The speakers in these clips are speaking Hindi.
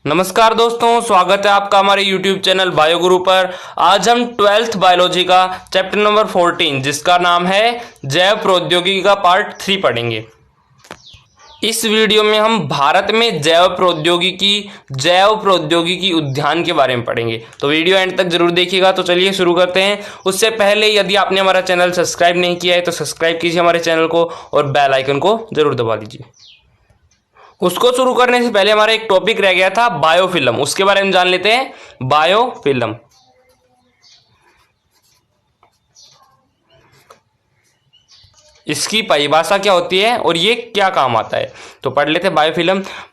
नमस्कार दोस्तों, स्वागत है आपका हमारे YouTube चैनल बायो गुरु पर। आज हम 12th बायोलॉजी का चैप्टर नंबर 14 जिसका नाम है जैव प्रौद्योगिकी का पार्ट 3 पढ़ेंगे। इस वीडियो में हम भारत में जैव प्रौद्योगिकी उद्यान के बारे में पढ़ेंगे, तो वीडियो एंड तक जरूर देखिएगा। तो चलिए शुरू करते हैं। उससे पहले यदि आपने हमारा चैनल सब्सक्राइब नहीं किया है तो सब्सक्राइब कीजिए हमारे चैनल को और बेल आइकन को जरूर दबा दीजिए। उसको शुरू करने से पहले हमारा एक टॉपिक रह गया था बायोफिल्म, उसके बारे में जान लेते हैं। बायोफिल्म इसकी परिभाषा क्या होती है और ये क्या काम आता है, तो पढ़ लेते हैं।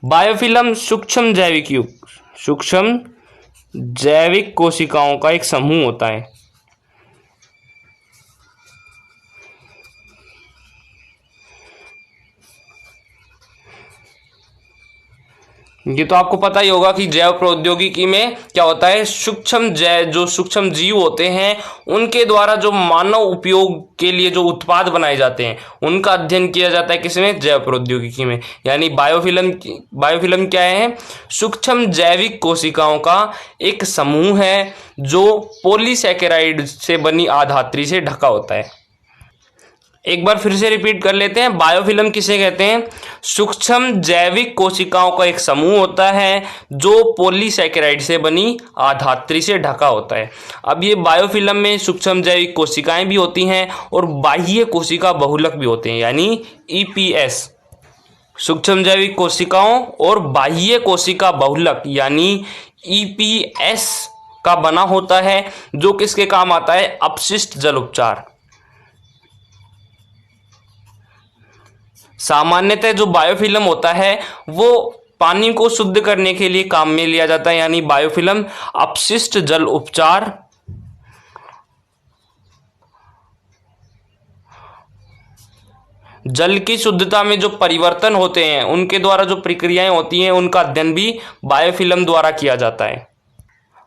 बायोफिल्म सूक्ष्म जैविक कोशिकाओं का एक समूह होता है। ये तो आपको पता ही होगा कि जैव प्रौद्योगिकी में क्या होता है, जो सूक्ष्म जीव होते हैं उनके द्वारा जो मानव उपयोग के लिए जो उत्पाद बनाए जाते हैं उनका अध्ययन किया जाता है किसमें, जैव प्रौद्योगिकी में। यानी बायोफिल्म क्या है, सूक्ष्म जैविक कोशिकाओं का एक समूह है जो पॉलीसैकेराइड से बनी आधात्री से ढका होता है। एक बार फिर से रिपीट कर लेते हैं, बायोफिल्म किसे कहते हैं, सूक्ष्म जैविक कोशिकाओं का एक समूह होता है जो पॉलीसैकेराइड से बनी आधात्री से ढका होता है। अब ये बायोफिल्म में सूक्ष्म जैविक कोशिकाएं भी होती हैं और बाह्य कोशिका बहुलक भी होते हैं, यानी ईपीएस। सूक्ष्म जैविक कोशिकाओं और बाह्य कोशिका बहुलक यानी ईपीएस का बना होता है, जो किसके काम आता है, अपशिष्ट जल उपचार। सामान्यतः जो बायोफिल्म होता है वो पानी को शुद्ध करने के लिए काम में लिया जाता है, यानी बायोफिल्म अपशिष्ट जल उपचार जल की शुद्धता में जो परिवर्तन होते हैं उनके द्वारा जो प्रक्रियाएं होती हैं उनका अध्ययन भी बायोफिल्म द्वारा किया जाता है।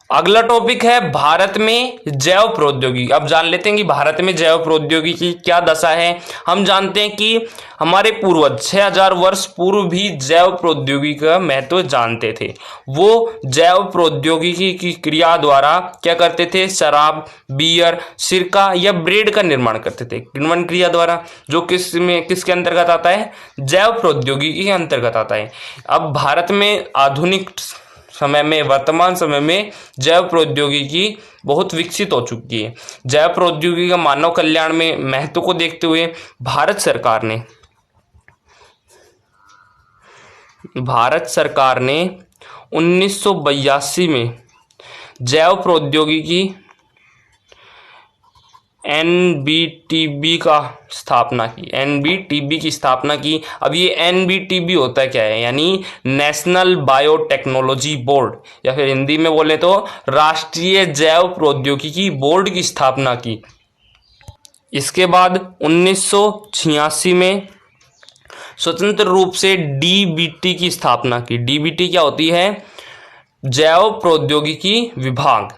अगला टॉपिक है भारत में जैव प्रौद्योगिकी। अब जान लेते हैं कि भारत में जैव प्रौद्योगिकी की क्या दशा है। हम जानते हैं कि हमारे पूर्वज 6000 वर्ष पूर्व भी जैव प्रौद्योगिकी का महत्व जानते थे। वो जैव प्रौद्योगिकी की क्रिया द्वारा क्या करते थे, शराब, बियर, सिरका या ब्रेड का निर्माण करते थे किण्वन क्रिया द्वारा, जो किसके अंतर्गत आता है, जैव प्रौद्योगिकी के अंतर्गत आता है। अब भारत में आधुनिक समय में, वर्तमान समय में जैव प्रौद्योगिकी बहुत विकसित हो चुकी है। जैव प्रौद्योगिकी का मानव कल्याण में महत्व को देखते हुए भारत सरकार ने 1982 में जैव प्रौद्योगिकी एनबीटीबी की स्थापना की। अब ये एनबीटीबी होता है क्या है, यानी नेशनल बायोटेक्नोलॉजी बोर्ड, या फिर हिंदी में बोले तो राष्ट्रीय जैव प्रौद्योगिकी बोर्ड की स्थापना की। इसके बाद 1986 में स्वतंत्र रूप से डीबीटी की स्थापना की। डीबीटी क्या होती है, जैव प्रौद्योगिकी विभाग,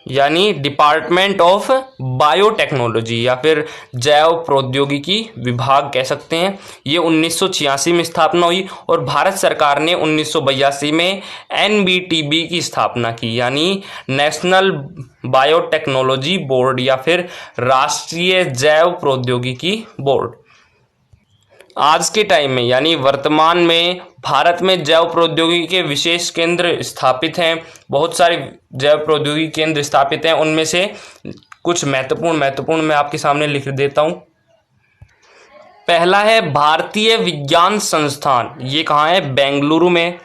यानी डिपार्टमेंट ऑफ बायोटेक्नोलॉजी या फिर जैव प्रौद्योगिकी विभाग कह सकते हैं। ये 1986 में स्थापना हुई और भारत सरकार ने 1982 में एनबीटीबी की स्थापना की, यानी नेशनल बायोटेक्नोलॉजी बोर्ड या फिर राष्ट्रीय जैव प्रौद्योगिकी बोर्ड। आज के टाइम में यानी वर्तमान में भारत में जैव प्रौद्योगिकी के विशेष केंद्र स्थापित हैं। बहुत सारे जैव प्रौद्योगिकी केंद्र स्थापित हैं, उनमें से कुछ महत्वपूर्ण मैं आपके सामने लिख देता हूं। पहला है भारतीय विज्ञान संस्थान। ये कहाँ है, बेंगलुरु में।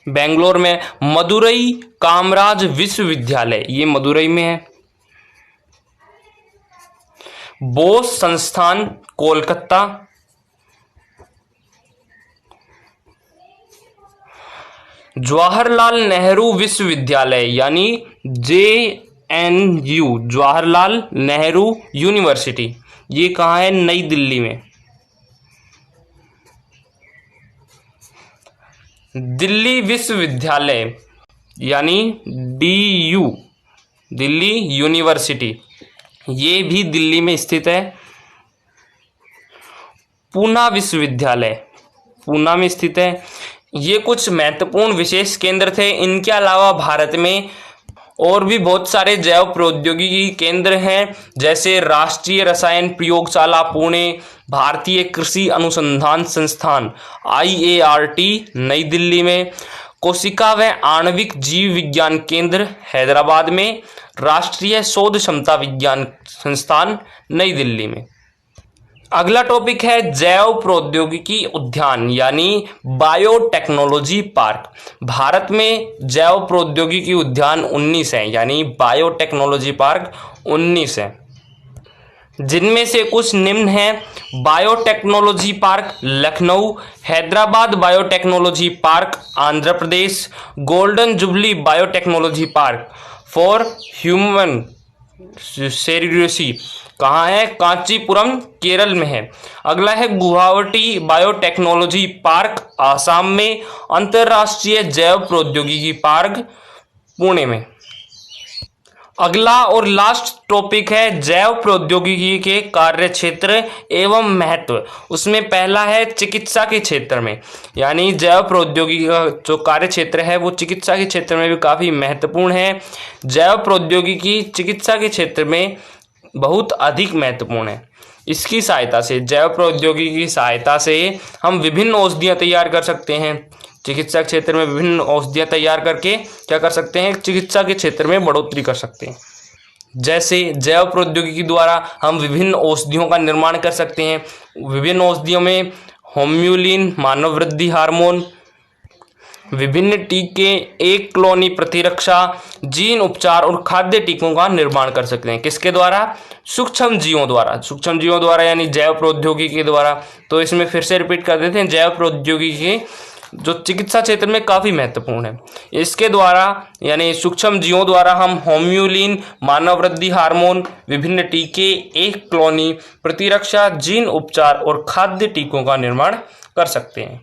बेंगलोर में मदुरई कामराज विश्वविद्यालय, ये मदुरई में है। बोस संस्थान कोलकाता, जवाहरलाल नेहरू विश्वविद्यालय यानी JNU, जवाहरलाल नेहरू यूनिवर्सिटी, ये कहाँ है, नई दिल्ली में। दिल्ली विश्वविद्यालय यानी DU, दिल्ली यूनिवर्सिटी, ये भी दिल्ली में स्थित है। पूना विश्वविद्यालय पूना में स्थित है। ये कुछ महत्वपूर्ण विशेष केंद्र थे। इनके अलावा भारत में और भी बहुत सारे जैव प्रौद्योगिकी केंद्र हैं, जैसे राष्ट्रीय रसायन प्रयोगशाला पुणे, भारतीय कृषि अनुसंधान संस्थान IART नई दिल्ली में, कोशिका व आणविक जीव विज्ञान केंद्र हैदराबाद में, राष्ट्रीय शोध क्षमता विज्ञान संस्थान नई दिल्ली में। अगला टॉपिक है जैव प्रौद्योगिकी उद्यान यानी बायोटेक्नोलॉजी पार्क। भारत में जैव प्रौद्योगिकी उद्यान 19 है, यानी बायोटेक्नोलॉजी पार्क 19 है, जिनमें से कुछ निम्न हैं। Biotechnology park Lucknow, Hyderabad biotechnology park Andhra Pradesh, golden jubilee biotechnology park for human सेरियोसी कहाँ है? कांचीपुरम केरल में है। अगला है गुवाहाटी बायोटेक्नोलॉजी पार्क आसाम में, अंतर्राष्ट्रीय जैव प्रौद्योगिकी पार्क पुणे में। अगला और लास्ट टॉपिक है जैव प्रौद्योगिकी के कार्य क्षेत्र एवं महत्व। उसमें पहला है चिकित्सा के क्षेत्र में, यानी जैव प्रौद्योगिकी का जो कार्य क्षेत्र है वो चिकित्सा के क्षेत्र में भी काफ़ी महत्वपूर्ण है। जैव प्रौद्योगिकी चिकित्सा के क्षेत्र में बहुत अधिक महत्वपूर्ण है। इसकी सहायता से, जैव प्रौद्योगिकी की सहायता से हम विभिन्न औषधियाँ तैयार कर सकते हैं। चिकित्सा क्षेत्र में विभिन्न औषधियाँ तैयार करके क्या कर सकते हैं? चिकित्सा के क्षेत्र में बढ़ोतरी कर सकते हैं। जैसे जैव प्रौद्योगिकी द्वारा हम विभिन्न औषधियों का निर्माण कर सकते हैं। विभिन्न औषधियों में होम्यूलिन मानव वृद्धि हार्मोन, विभिन्न टीके, एक कॉलोनी प्रतिरक्षा, जीन उपचार और खाद्य टीकों का निर्माण कर सकते हैं। किसके द्वारा? सूक्ष्म जीवों द्वारा। सूक्ष्म जीवों द्वारा यानी जैव प्रौद्योगिकी के द्वारा। तो इसमें फिर से रिपीट कर देते हैं, जैव प्रौद्योगिकी जो चिकित्सा क्षेत्र में काफ़ी महत्वपूर्ण है। इसके द्वारा यानी सूक्ष्म जीवों द्वारा हम होम्यूलिन मानव वृद्धि हार्मोन, विभिन्न टीके, एक कॉलोनी प्रतिरक्षा, जीन उपचार और खाद्य टीकों का निर्माण कर सकते हैं।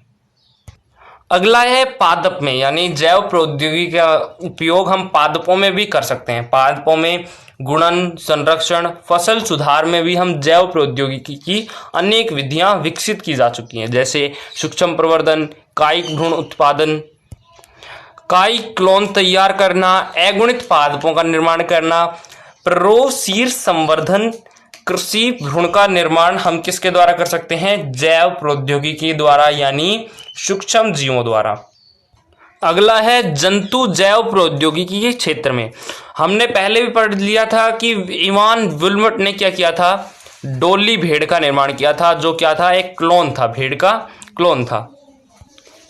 अगला है पादप में, यानी जैव प्रौद्योगिकी का उपयोग हम पादपों में भी कर सकते हैं। पादपों में गुणन, संरक्षण, फसल सुधार में भी हम जैव प्रौद्योगिकी की अनेक विधियां विकसित की जा चुकी हैं, जैसे सूक्ष्म प्रवर्धन, कायिक भ्रूण उत्पादन, कायिक क्लोन तैयार करना, अगुणित पादपों का निर्माण करना, प्ररोशीर संवर्धन, कृषि भ्रूण का निर्माण हम किसके द्वारा कर सकते हैं? जैव प्रौद्योगिकी द्वारा, यानी सूक्ष्म जीवों द्वारा। अगला है जंतु जैव प्रौद्योगिकी के क्षेत्र में। हमने पहले भी पढ़ लिया था कि इवान विल्मट ने क्या किया था? डोली भेड़ का निर्माण किया था, जो क्या था? एक क्लोन था, भेड़ का क्लोन था।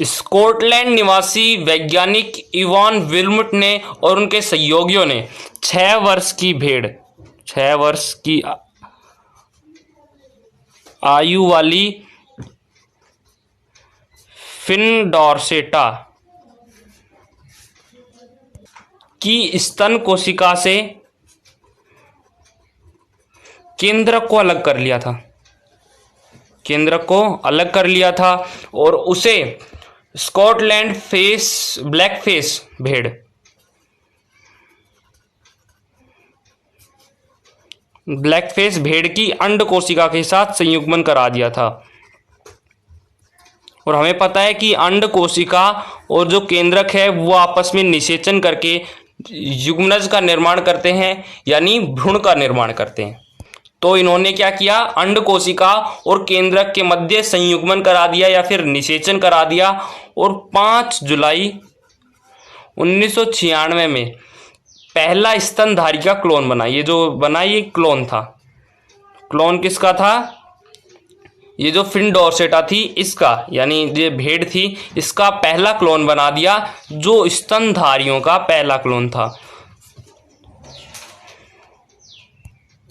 स्कॉटलैंड निवासी वैज्ञानिक इवान विल्मट ने और उनके सहयोगियों ने 6 वर्ष की भेड़, 6 वर्ष की आयु वाली फिन डॉर्सेटा की स्तन कोशिका से केंद्रक को अलग कर लिया था। केंद्रक को अलग कर लिया था और उसे स्कॉटलैंड ब्लैक फेस भेड़, ब्लैक फेस भेड़ की अंड कोशिका के साथ संयुग्मन करा दिया था। और हमें पता है कि अंड कोशिका और जो केंद्रक है वो आपस में निषेचन करके युग्मनज का निर्माण करते हैं, यानी भ्रूण का निर्माण करते हैं। तो इन्होंने क्या किया? अंड कोशिका और केंद्रक के मध्य संयुग्मन करा दिया या फिर निषेचन करा दिया और 5 जुलाई 1996 में पहला स्तनधारी का क्लोन बना। ये जो बना ये क्लोन था। क्लोन किसका था? ये जो फिन डॉर्सेटा थी इसका, यानी ये भेड़ थी, इसका पहला क्लोन बना दिया, जो स्तनधारियों का पहला क्लोन था।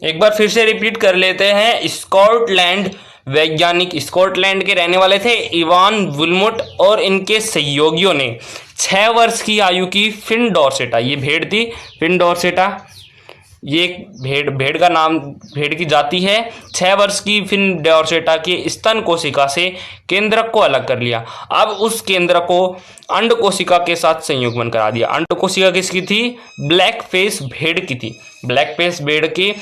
एक बार फिर से रिपीट कर लेते हैं। स्कॉटलैंड वैज्ञानिक, स्कॉटलैंड के रहने वाले थे इवान विल्मट और इनके सहयोगियों ने 6 वर्ष की आयु की फिन डॉर्सेटा, ये भेड़ थी फिन डॉर्सेटा, ये एक भेड़ का नाम, भेड़ की जाति है। 6 वर्ष की फिन डॉर्सेटा के स्तन कोशिका से केंद्रक को अलग कर लिया। अब उस केंद्रक को अंड कोशिका के साथ संयुग्मन करा दिया। अंड कोशिका किसकी थी? ब्लैक फेस भेड़ की थी। ब्लैक फेस भेड़ के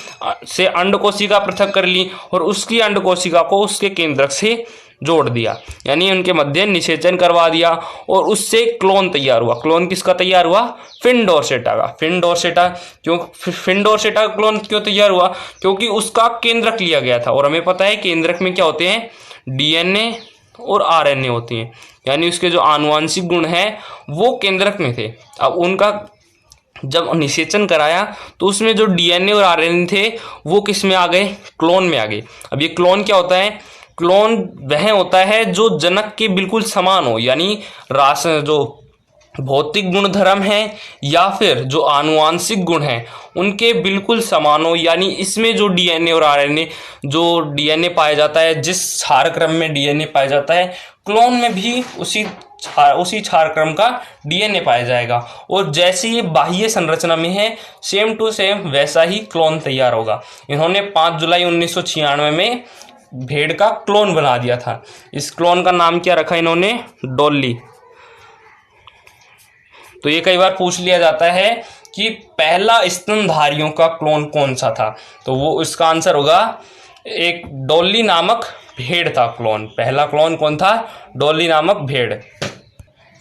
से अंड कोशिका पृथक कर ली और उसकी अंड कोशिका को उसके केंद्रक से जोड़ दिया, यानी उनके मध्य निषेचन करवा दिया और उससे क्लोन तैयार हुआ। क्लोन किसका तैयार हुआ? फिन डॉर्सेटा का। फिन डॉर्सेटा फिन डॉर्सेटा का क्लोन क्यों तैयार हुआ? क्योंकि उसका केंद्रक लिया गया था और हमें पता है केंद्रक में क्या होते हैं? डीएनए और आरएनए होती हैं, यानी उसके जो आनुवांशिक गुण हैं वो केंद्रक में थे। अब उनका जब निषेचन कराया तो उसमें जो डीएनए और आरएनए थे वो किस में आ गए? क्लोन में आ गए। अब ये क्लोन क्या होता है? क्लोन वह होता है जो जनक के बिल्कुल समान हो, यानी जो भौतिक गुणधर्म है या फिर जो आनुवांशिक गुण हैं उनके बिल्कुल समान हो, यानी इसमें जो डीएनए और आरएनए, जो डीएनए पाया जाता है, जिस क्षार क्रम में डीएनए पाया जाता है, क्लोन में भी उसी क्षार क्रम का डीएनए पाया जाएगा और जैसे ये बाह्य संरचना में है सेम टू सेम वैसा ही क्लोन तैयार होगा। इन्होंने 5 जुलाई 1996 में भेड़ का क्लोन बना दिया था। इस क्लोन का नाम क्या रखा इन्होंने? डॉली। तो ये कई बार पूछ लिया जाता है कि पहला स्तनधारियों का क्लोन कौन सा था, तो वो इसका आंसर होगा एक डॉली नामक भेड़ था क्लोन। पहला क्लोन कौन था? डॉली नामक भेड़।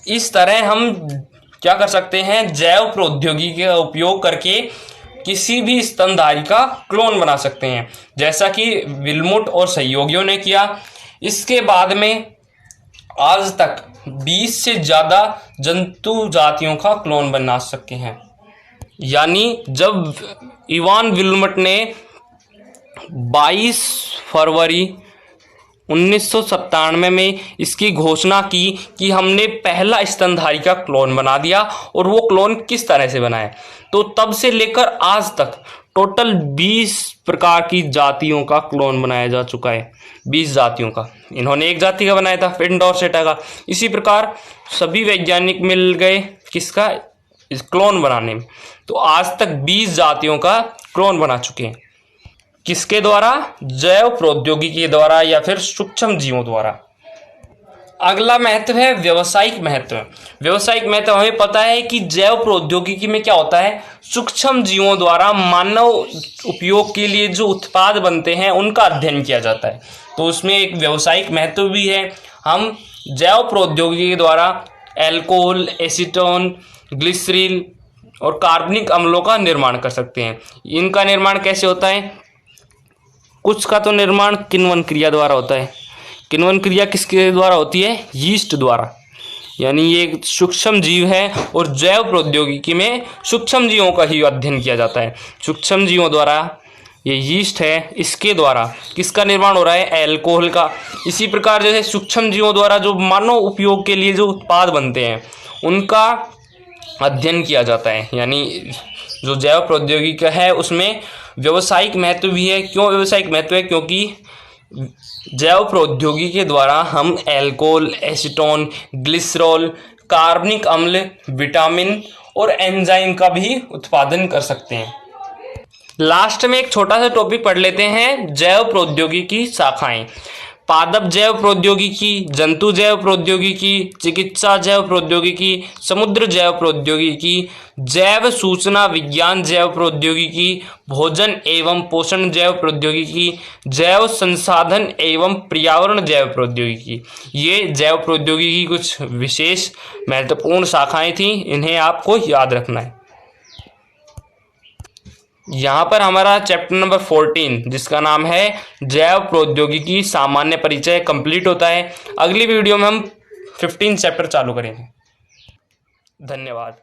इस तरह हम क्या कर सकते हैं? जैव प्रौद्योगिकी का उपयोग करके किसी भी स्तनधारी का क्लोन बना सकते हैं, जैसा कि विल्मुट और सहयोगियों ने किया। इसके बाद में आज तक 20 से ज़्यादा जंतु जातियों का क्लोन बना सकते हैं। यानी जब इवान विल्मुट ने 22 फरवरी 1997 में इसकी घोषणा की कि हमने पहला स्तनधारी का क्लोन बना दिया, और वो क्लोन किस तरह से बनाए, तो तब से लेकर आज तक टोटल 20 प्रकार की जातियों का क्लोन बनाया जा चुका है। 20 जातियों का। इन्होंने एक जाति का बनाया था, फिन डॉर्सेटा का। इसी प्रकार सभी वैज्ञानिक मिल गए किसका? इस क्लोन बनाने में। तो आज तक 20 जातियों का क्लोन बना चुके हैं। किसके द्वारा? जैव प्रौद्योगिकी द्वारा या फिर सूक्ष्म जीवों द्वारा। अगला महत्व है व्यावसायिक महत्व। व्यावसायिक महत्व हमें पता है कि जैव प्रौद्योगिकी में क्या होता है? सूक्ष्म जीवों द्वारा मानव उपयोग के लिए जो उत्पाद बनते हैं उनका अध्ययन किया जाता है, तो उसमें एक व्यावसायिक महत्व भी है। हम जैव प्रौद्योगिकी के द्वारा एल्कोहल, एसीटोन, ग्लिसरीन और कार्बनिक अम्लों का निर्माण कर सकते हैं। इनका निर्माण कैसे होता है? कुछ का तो निर्माण किण्वन क्रिया द्वारा होता है। किण्वन क्रिया किसके द्वारा होती है? यीस्ट द्वारा। यानी ये सूक्ष्म जीव है और जैव प्रौद्योगिकी में सूक्ष्म जीवों का ही अध्ययन किया जाता है। सूक्ष्म जीवों द्वारा ये यीस्ट है, इसके द्वारा किसका निर्माण हो रहा है? एल्कोहल का। इसी प्रकार जैसे सूक्ष्म जीवों द्वारा जो मानव उपयोग के लिए जो उत्पाद बनते हैं उनका अध्ययन किया जाता है। यानी जो जैव प्रौद्योगिकी है उसमें व्यावसायिक महत्व भी है। क्यों व्यावसायिक महत्व है? क्योंकि जैव प्रौद्योगिकी के द्वारा हम एल्कोहल, एसीटोन, ग्लिसरॉल, कार्बनिक अम्ल, विटामिन और एंजाइम का भी उत्पादन कर सकते हैं। लास्ट में एक छोटा सा टॉपिक पढ़ लेते हैं, जैव प्रौद्योगिकी शाखाएं। पादप जैव प्रौद्योगिकी, जंतु जैव प्रौद्योगिकी, चिकित्सा जैव प्रौद्योगिकी, समुद्र जैव प्रौद्योगिकी, जैव सूचना विज्ञान जैव प्रौद्योगिकी, भोजन एवं पोषण जैव प्रौद्योगिकी, जैव संसाधन एवं पर्यावरण जैव प्रौद्योगिकी। ये जैव प्रौद्योगिकी कुछ विशेष महत्वपूर्ण शाखाएं थी, इन्हें आपको याद रखना है। यहाँ पर हमारा चैप्टर नंबर 14 जिसका नाम है जैव प्रौद्योगिकी सामान्य परिचय कंप्लीट होता है। अगली वीडियो में हम 15 चैप्टर चालू करेंगे। धन्यवाद।